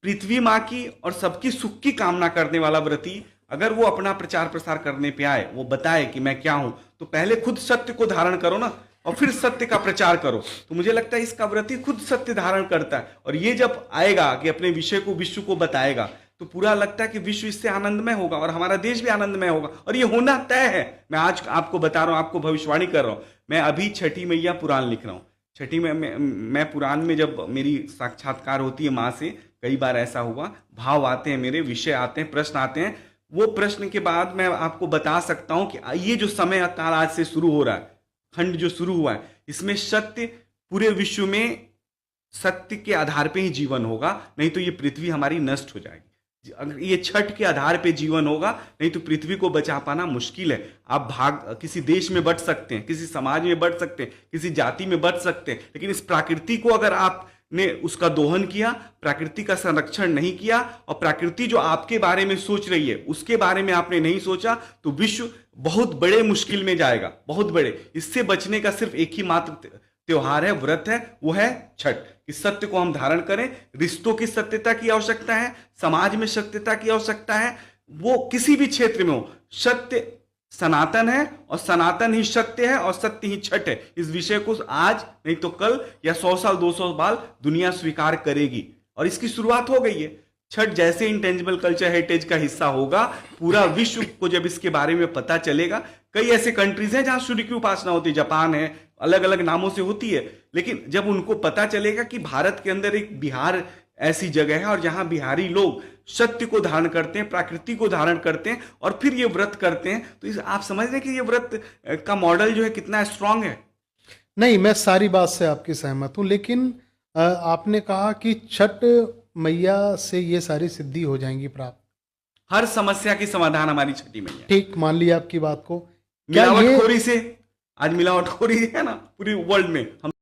पृथ्वी माँ की और सबकी सुख की कामना करने वाला व्रती अगर वो अपना प्रचार प्रसार करने पे आए, वो बताए कि मैं क्या हूं, तो पहले खुद सत्य को धारण करो ना, और फिर सत्य का प्रचार करो। तो मुझे लगता है इसका व्रती खुद सत्य धारण करता है, और ये जब आएगा कि अपने विषय को विश्व को बताएगा, तो पूरा लगता है कि विश्व इससे आनंदमय होगा और हमारा देश भी आनंदमय होगा, और ये होना तय है। मैं आज आपको बता रहा हूं, आपको भविष्यवाणी कर रहा हूं। मैं अभी छठी मैया पुराण लिख रहा हूं। छठी में मैं पुराण में जब मेरी साक्षात्कार होती है माँ से, कई बार ऐसा हुआ, भाव आते हैं मेरे, विषय आते हैं, प्रश्न आते हैं। वो प्रश्न के बाद मैं आपको बता सकता हूं कि ये जो समय काल आज से शुरू हो रहा है, खंड जो शुरू हुआ है, इसमें सत्य पूरे विश्व में सत्य के आधार पे ही जीवन होगा, नहीं तो ये पृथ्वी हमारी नष्ट हो जाएगी। अगर ये छठ के आधार पे जीवन होगा, नहीं तो पृथ्वी को बचा पाना मुश्किल है। आप किसी देश में बच सकते हैं, किसी समाज में बच सकते हैं, किसी जाति में बच सकते हैं, लेकिन इस प्रकृति को अगर आपने उसका दोहन किया, प्रकृति का संरक्षण नहीं किया, और प्रकृति जो आपके बारे में सोच रही है उसके बारे में आपने नहीं सोचा, तो विश्व बहुत बड़े मुश्किल में जाएगा, बहुत बड़े। इससे बचने का सिर्फ एक ही मात्र त्योहार है, व्रत है, वो है छठ। इस सत्य को हम धारण करें। रिश्तों की सत्यता की आवश्यकता है, समाज में सत्यता की आवश्यकता है, वो किसी भी क्षेत्र में हो। सत्य सनातन है और सनातन ही सत्य है और सत्य ही छठ है। इस विषय को आज नहीं तो कल या 100 साल 200 साल दुनिया स्वीकार करेगी, और इसकी शुरुआत हो गई है। छठ जैसे इंटेंजिबल कल्चर हेरिटेज का हिस्सा होगा, पूरा विश्व को जब इसके बारे में पता चलेगा। कई ऐसे कंट्रीज हैं जहां सूर्य की उपासना होती है, जापान है, अलग अलग नामों से होती है, लेकिन जब उनको पता चलेगा कि भारत के अंदर एक बिहार ऐसी जगह है और जहां बिहारी लोग सत्य को धारण करते हैं, प्रकृति को धारण करते हैं, और फिर ये व्रत करते हैं, तो आप समझ रहे हैं कि ये व्रत का मॉडल जो है कितना स्ट्रांग है। नहीं, मैं सारी बात से आपकी सहमत हूँ, लेकिन आपने कहा कि छठ मैया से ये सारी सिद्धि हो जाएंगी प्राप्त। हर समस्या की समाधान हमारी छठी मैया। ठीक, मान लिया आपकी बात को। क्या ये मिलावटखोरी से, आज मिलावटखोरी है ना पूरी वर्ल्ड में, हम